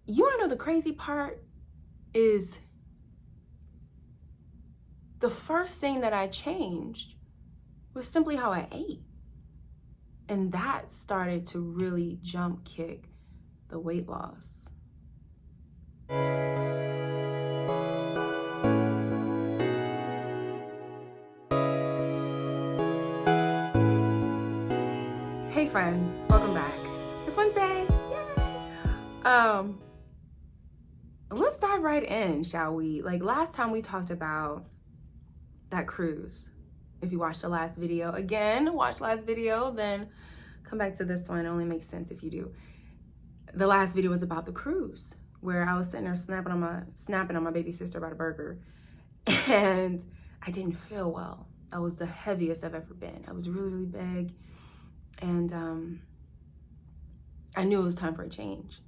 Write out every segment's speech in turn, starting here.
You wanna know the crazy part is the first thing that I changed was simply how I ate. And that started to really jump kick the weight loss. Hey friend, welcome back. It's Wednesday. Yay! Let's dive right in, shall we? Like last time we talked about that cruise. If you watched the last video, again, watch last video, then come back to this one. It only makes sense if you do. The last video was about the cruise, where I was sitting there snapping on my baby sister about a burger, and I didn't feel well. I was the heaviest I've ever been. I was really, really big, and I knew it was time for a change.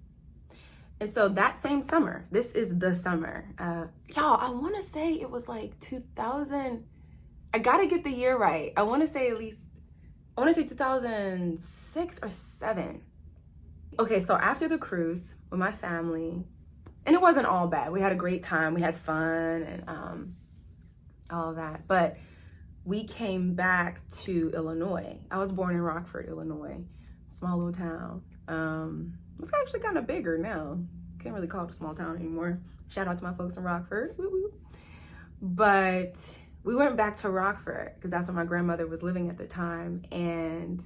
And so that same summer, this is the summer, y'all, I want to say it was like 2000. I gotta get the year right. I want to say 2006 or 7. Okay, so after the cruise with my family, and it wasn't all bad. We had a great time. We had fun and all of that. But we came back to Illinois. I was born in Rockford, Illinois, small little town. It's actually kind of bigger now. Can't really call it a small town anymore. Shout out to my folks in Rockford. Woo woo. But we went back to Rockford because that's where my grandmother was living at the time. And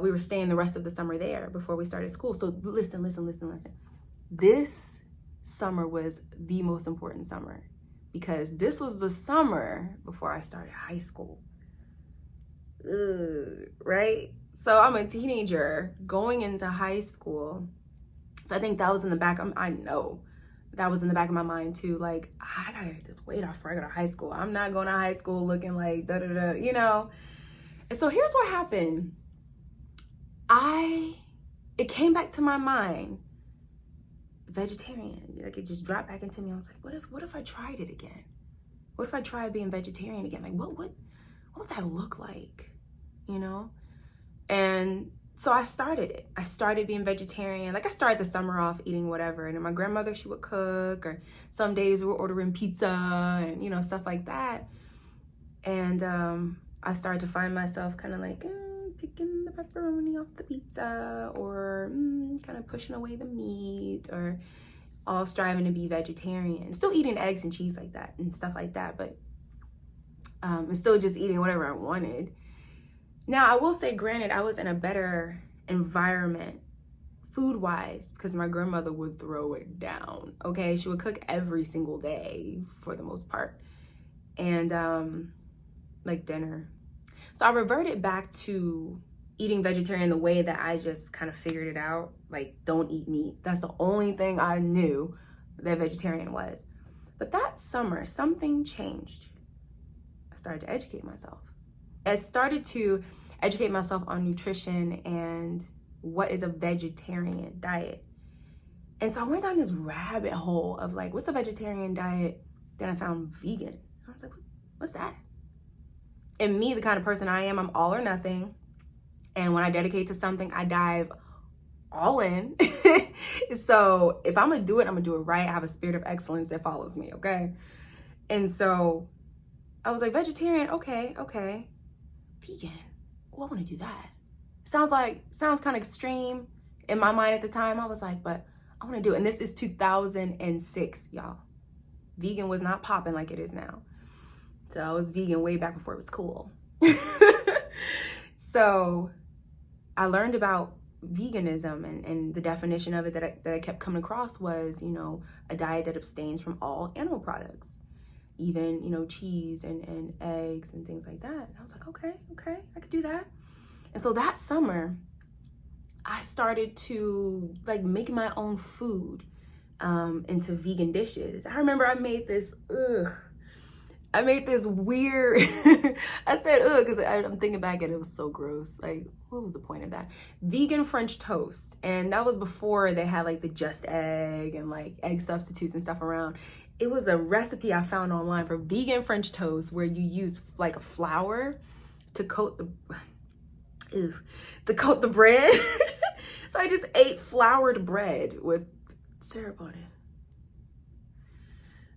we were staying the rest of the summer there before we started school. So listen. This summer was the most important summer because this was the summer before I started high school. Right? So I'm a teenager going into high school. So I think that was in the back of, I know that was in the back of my mind too. Like, I gotta get this weight off before I go to high school. I'm not going to high school looking like da-da-da, you know? And so here's what happened. It came back to my mind, vegetarian. Like, it just dropped back into me. I was like, what if I tried it again? What if I tried being vegetarian again? Like, what would that look like? You know? And so I started it. I started being vegetarian. Like, I started the summer off eating whatever. And then my grandmother, she would cook, or some days we were ordering pizza and, you know, stuff like that. And I started to find myself kind of like picking the pepperoni off the pizza, or kind of pushing away the meat, or all striving to be vegetarian. Still eating eggs and cheese like that and stuff like that, but and still just eating whatever I wanted. Now, I will say, granted, I was in a better environment food-wise because my grandmother would throw it down, okay? She would cook every single day for the most part, and like dinner. So I reverted back to eating vegetarian the way that I just kind of figured it out, like don't eat meat. That's the only thing I knew that vegetarian was. But that summer, something changed. I started to educate myself. I started to educate myself on nutrition and what is a vegetarian diet. And so I went down this rabbit hole of like, what's a vegetarian diet? Then I found vegan. I was like, what's that? And me, the kind of person I am, I'm all or nothing. And when I dedicate to something, I dive all in. So if I'm gonna do it, I'm gonna do it right. I have a spirit of excellence that follows me, okay? And so I was like, vegetarian, okay. Vegan, oh, I wanna do that. Sounds kind of extreme in my mind at the time. I was like, but I wanna do it. And this is 2006, y'all. Vegan was not popping like it is now. So I was vegan way back before it was cool. So I learned about veganism, and the definition of it that I kept coming across was, you know, a diet that abstains from all animal products, even, you know, cheese and eggs and things like that. And I was like, okay, I could do that. And so that summer, I started to like make my own food into vegan dishes. I remember I made this weird, I said ugh, because I'm thinking back and it was so gross. Like, what was the point of that? Vegan French toast. And that was before they had like the Just Egg and like egg substitutes and stuff around. It was a recipe I found online for vegan French toast where you use like a flour to coat the bread. So I just ate floured bread with syrup on it.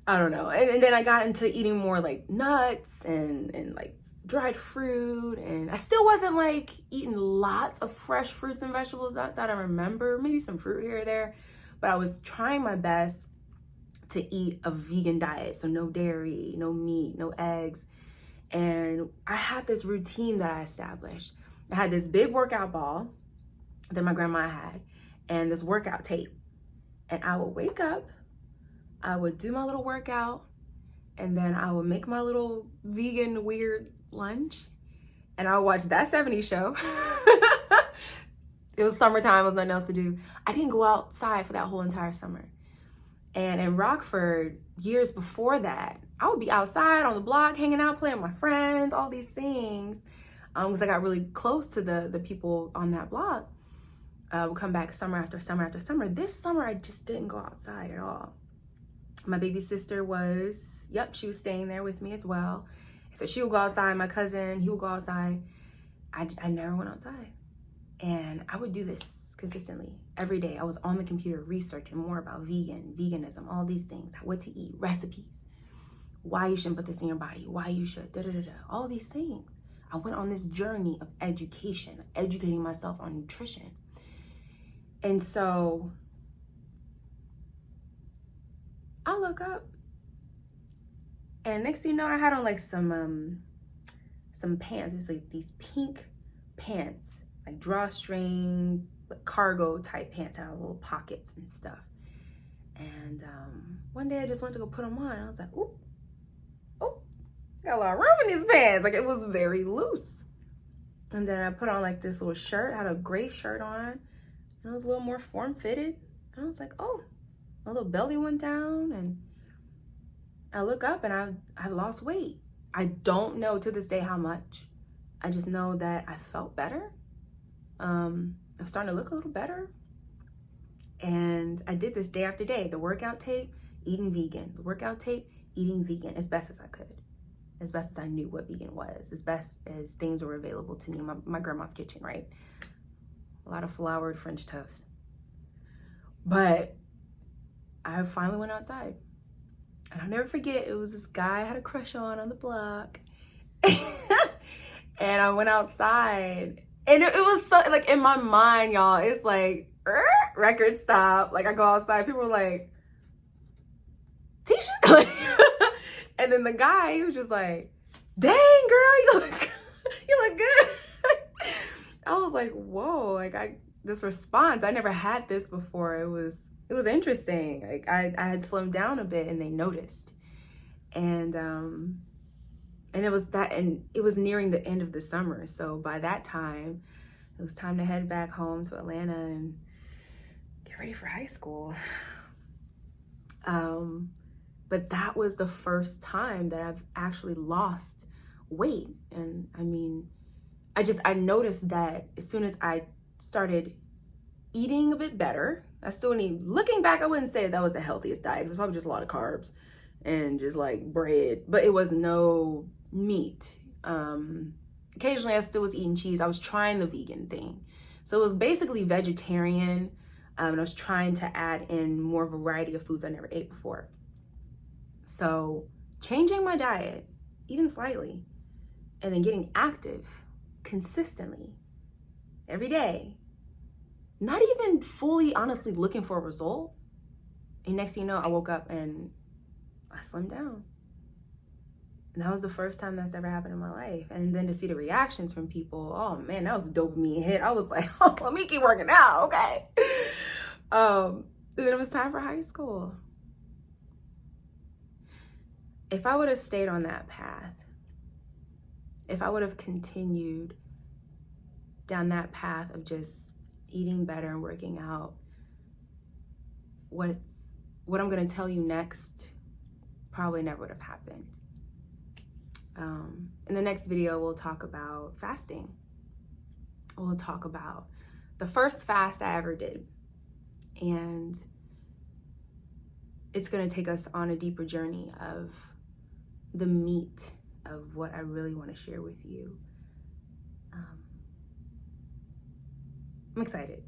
I don't know. And then I got into eating more like nuts and like dried fruit. And I still wasn't like eating lots of fresh fruits and vegetables that I remember. Maybe some fruit here or there. But I was trying my best to eat a vegan diet. So no dairy, no meat, no eggs. And I had this routine that I established. I had this big workout ball that my grandma had and this workout tape. And I would wake up, I would do my little workout, and then I would make my little vegan weird lunch, and I would watch That 70s Show. It was summertime, there was nothing else to do. I didn't go outside for that whole entire summer. And in Rockford, years before that, I would be outside on the block, hanging out, playing with my friends, all these things. Because I got really close to the people on that block. Would come back summer after summer after summer. This summer, I just didn't go outside at all. My baby sister she was staying there with me as well. So she would go outside, my cousin, he would go outside. I never went outside. And I would do this consistently every day. I was on the computer researching more about veganism, all these things, what to eat, recipes, why you shouldn't put this in your body, why you should, all these things. I went on this journey of education, educating myself on nutrition. And so I look up, and next thing you know, I had on like some pants. It's like these pink pants, like drawstring, like cargo type pants, had little pockets and stuff. And one day I just went to go put them on. I was like, oh, got a lot of room in these pants. Like, it was very loose. And then I put on like this little shirt, had a gray shirt on, and it was a little more form-fitted. And I was like, oh, my little belly went down, and I look up and I've lost weight. I don't know to this day how much. I just know that I felt better. I was starting to look a little better. And I did this day after day. The workout tape, eating vegan. The workout tape, eating vegan as best as I could. As best as I knew what vegan was. As best as things were available to me in my grandma's kitchen, right? A lot of floured French toast. But I finally went outside. And I'll never forget, it was this guy I had a crush on the block. And I went outside. And it was so, like, in my mind, y'all, it's like, record stop. Like, I go outside, people were like, Tisha? And then the guy, he was just like, dang, girl, you look good. I was like, whoa, like, this response, I never had this before. It was interesting. Like, I had slimmed down a bit, and they noticed. And it was nearing the end of the summer. So by that time, it was time to head back home to Atlanta and get ready for high school. But that was the first time that I've actually lost weight. And I mean, I noticed that as soon as I started eating a bit better, looking back, I wouldn't say that was the healthiest diet. It was probably just a lot of carbs and just like bread, but it was no meat. Occasionally I still was eating cheese. I was trying the vegan thing. So it was basically vegetarian. And I was trying to add in more variety of foods I never ate before. So changing my diet, even slightly, and then getting active consistently every day, not even fully, honestly, looking for a result. And next thing you know, I woke up and I slimmed down. And that was the first time that's ever happened in my life. And then to see the reactions from people, oh man, that was a dopamine hit. I was like, oh, let me keep working out, okay. And then it was time for high school. If I would have stayed on that path, if I would have continued down that path of just eating better and working out, what I'm going to tell you next probably never would have happened. In the next video, we'll talk about fasting. We'll talk about the first fast I ever did. And it's going to take us on a deeper journey of the meat of what I really want to share with you. I'm excited.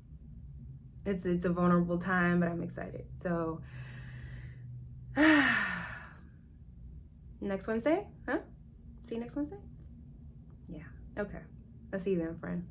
It's a vulnerable time, but I'm excited. So next Wednesday, huh? See you next Wednesday? Yeah. Okay. I'll see you then, friend.